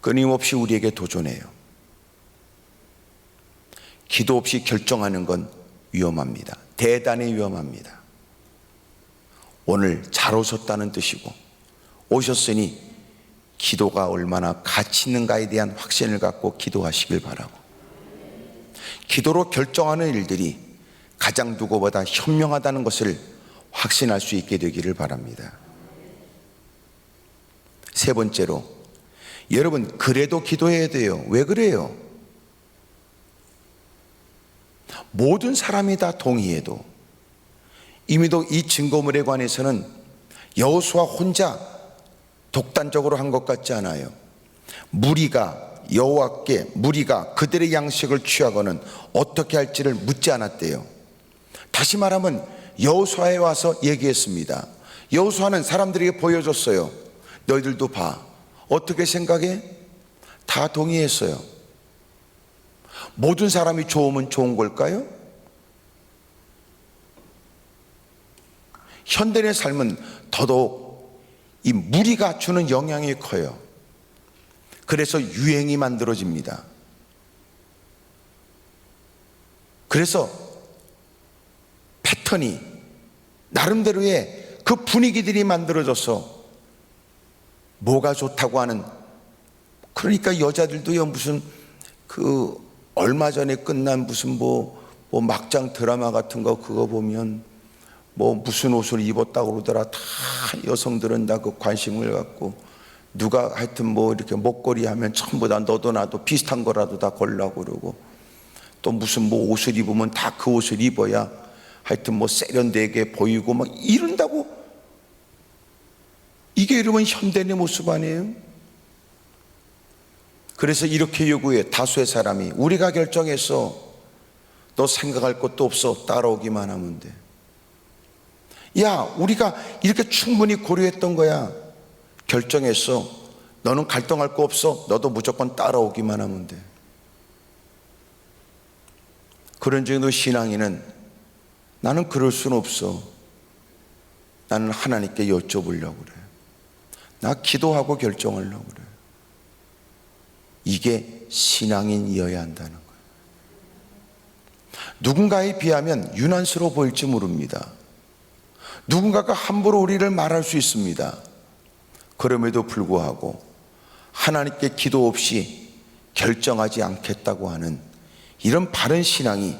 끊임없이 우리에게 도전해요. 기도 없이 결정하는 건 위험합니다. 대단히 위험합니다. 오늘 잘 오셨다는 뜻이고, 오셨으니 기도가 얼마나 가치 있는가에 대한 확신을 갖고 기도하시길 바라고, 기도로 결정하는 일들이 가장 누구보다 현명하다는 것을 확신할 수 있게 되기를 바랍니다. 세 번째로, 여러분 그래도 기도해야 돼요. 왜 그래요? 모든 사람이 다 동의해도, 이미도 이 증거물에 관해서는 여호수아 혼자 독단적으로 한 것 같지 않아요. 무리가 여호와께, 무리가 그들의 양식을 취하고는 어떻게 할지를 묻지 않았대요. 다시 말하면 여호수아에 와서 얘기했습니다. 여호수아는 사람들에게 보여줬어요. 너희들도 봐. 어떻게 생각해? 다 동의했어요. 모든 사람이 좋으면 좋은 걸까요? 현대인의 삶은 더더욱 이 무리가 주는 영향이 커요. 그래서 유행이 만들어집니다. 그래서 패턴이 나름대로의 그 분위기들이 만들어져서 뭐가 좋다고 하는, 그러니까 여자들도요, 무슨 그 얼마 전에 끝난 무슨 뭐 막장 드라마 같은 거 그거 보면 뭐 무슨 옷을 입었다고 그러더라. 다 여성들은 다 그 관심을 갖고, 누가 하여튼 뭐 이렇게 목걸이 하면 전부 다 너도 나도 비슷한 거라도 다 걸라고 그러고, 또 무슨 뭐 옷을 입으면 다 그 옷을 입어야 하여튼 뭐 세련되게 보이고 막 이런다고. 이게 여러분 현대인의 모습 아니에요? 그래서 이렇게 요구해. 다수의 사람이, 우리가 결정했어. 너 생각할 것도 없어. 따라오기만 하면 돼. 야, 우리가 이렇게 충분히 고려했던 거야. 결정했어. 너는 갈등할 거 없어. 너도 무조건 따라오기만 하면 돼. 그런 정도 신앙인은, 나는 그럴 수는 없어. 나는 하나님께 여쭤보려고 그래. 나 기도하고 결정하려고 그래. 이게 신앙인이어야 한다는 거예요. 누군가에 비하면 유난스러워 보일지 모릅니다. 누군가가 함부로 우리를 말할 수 있습니다. 그럼에도 불구하고 하나님께 기도 없이 결정하지 않겠다고 하는 이런 바른 신앙이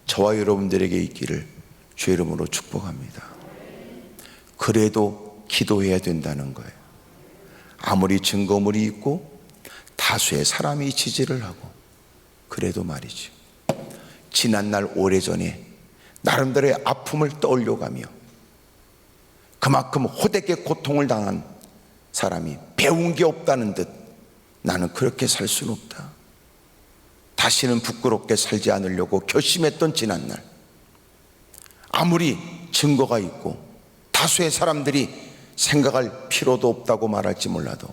저와 여러분들에게 있기를 주의 이름으로 축복합니다. 그래도 기도해야 된다는 거예요. 아무리 증거물이 있고 다수의 사람이 지지를 하고, 그래도 말이죠. 지난날 오래전에 나름대로의 아픔을 떠올려가며 그만큼 호되게 고통을 당한 사람이 배운 게 없다는 듯, 나는 그렇게 살 수는 없다. 다시는 부끄럽게 살지 않으려고 결심했던 지난날, 아무리 증거가 있고 다수의 사람들이 생각할 필요도 없다고 말할지 몰라도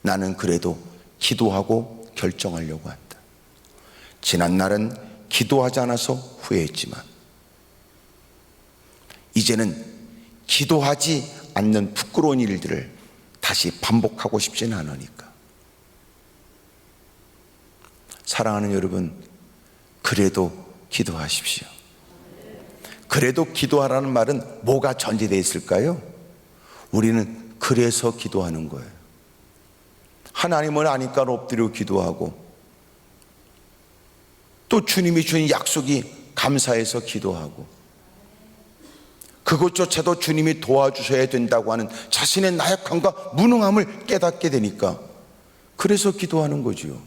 나는 그래도 기도하고 결정하려고 한다. 지난 날은 기도하지 않아서 후회했지만 이제는 기도하지 않는 부끄러운 일들을 다시 반복하고 싶지는 않으니까. 사랑하는 여러분, 그래도 기도하십시오. 그래도 기도하라는 말은 뭐가 전제되어 있을까요? 우리는 그래서 기도하는 거예요. 하나님을 아니까 엎드려 기도하고, 또 주님이 주신 약속이 감사해서 기도하고, 그것조차도 주님이 도와주셔야 된다고 하는 자신의 나약함과 무능함을 깨닫게 되니까 그래서 기도하는 거지요.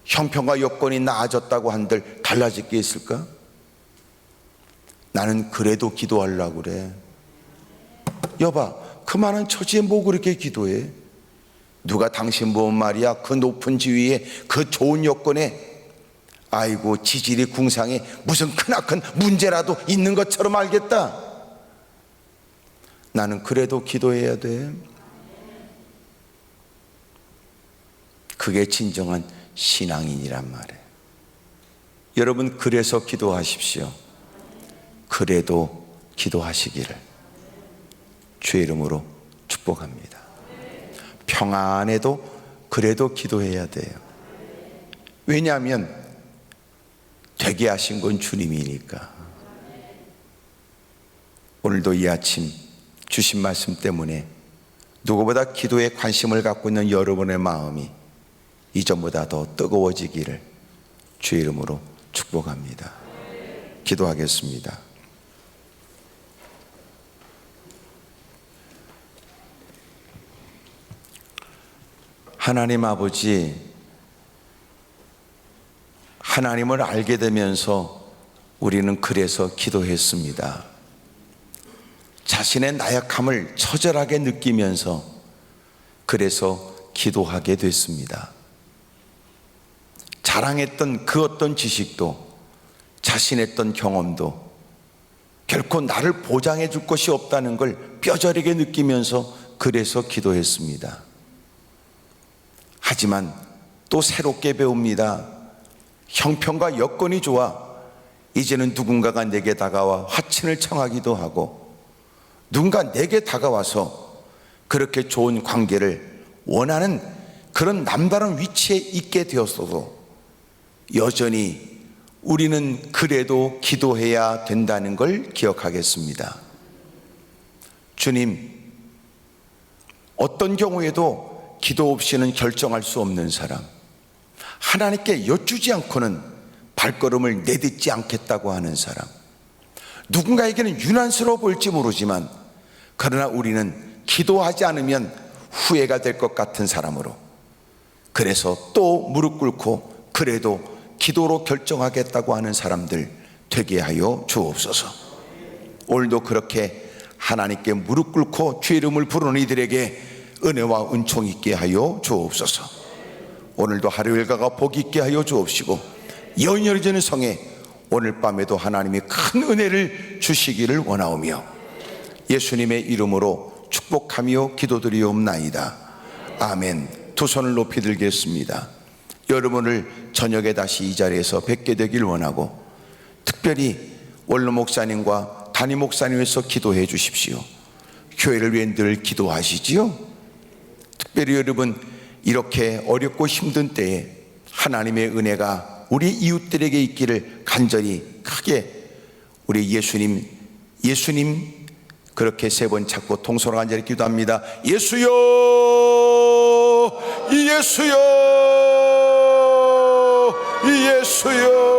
형편과 여건이 나아졌다고 한들 달라질 게 있을까? 나는 그래도 기도하려고 그래. 여봐, 그 많은 처지에 뭐 그렇게 기도해? 누가 당신 보면 말이야, 그 높은 지위에 그 좋은 여건에 아이고 지질이 궁상에 무슨 크나큰 문제라도 있는 것처럼 알겠다. 나는 그래도 기도해야 돼. 그게 진정한 신앙인이란 말이에요. 여러분, 그래서 기도하십시오. 그래도 기도하시기를 주의 이름으로 축복합니다. 평안해도 그래도 기도해야 돼요. 왜냐하면 되게 하신 건 주님이니까. 오늘도 이 아침 주신 말씀 때문에 누구보다 기도에 관심을 갖고 있는 여러분의 마음이 이전보다 더 뜨거워지기를 주의 이름으로 축복합니다. 기도하겠습니다. 하나님 아버지, 하나님을 알게 되면서 우리는 그래서 기도했습니다. 자신의 나약함을 처절하게 느끼면서 그래서 기도하게 됐습니다. 자랑했던 그 어떤 지식도, 자신했던 경험도 결코 나를 보장해 줄 것이 없다는 걸 뼈저리게 느끼면서 그래서 기도했습니다. 하지만 또 새롭게 배웁니다. 형편과 여건이 좋아 이제는 누군가가 내게 다가와 화친을 청하기도 하고, 누군가 내게 다가와서 그렇게 좋은 관계를 원하는 그런 남다른 위치에 있게 되었어도 여전히 우리는 그래도 기도해야 된다는 걸 기억하겠습니다. 주님, 어떤 경우에도 기도 없이는 결정할 수 없는 사람, 하나님께 여쭈지 않고는 발걸음을 내딛지 않겠다고 하는 사람, 누군가에게는 유난스러워 보일지 모르지만 그러나 우리는 기도하지 않으면 후회가 될 것 같은 사람으로, 그래서 또 무릎 꿇고 그래도 기도로 결정하겠다고 하는 사람들 되게 하여 주옵소서. 오늘도 그렇게 하나님께 무릎 꿇고 주의 이름을 부르는 이들에게 은혜와 은총 있게 하여 주옵소서. 오늘도 하루 일과가 복 있게 하여 주옵시고, 연혈전의 성에 오늘 밤에도 하나님이 큰 은혜를 주시기를 원하오며 예수님의 이름으로 축복하며 기도드리옵나이다. 아멘. 두 손을 높이 들겠습니다. 여러분을 저녁에 다시 이 자리에서 뵙게 되길 원하고, 특별히 원로 목사님과 담임 목사님에서 기도해 주십시오. 교회를 위해 늘 기도하시지요. 특별히 여러분, 이렇게 어렵고 힘든 때에 하나님의 은혜가 우리 이웃들에게 있기를 간절히 크게 우리 예수님 그렇게 세 번 찾고 통성으로 간절히 기도합니다. 예수여, 예수여, 예수여.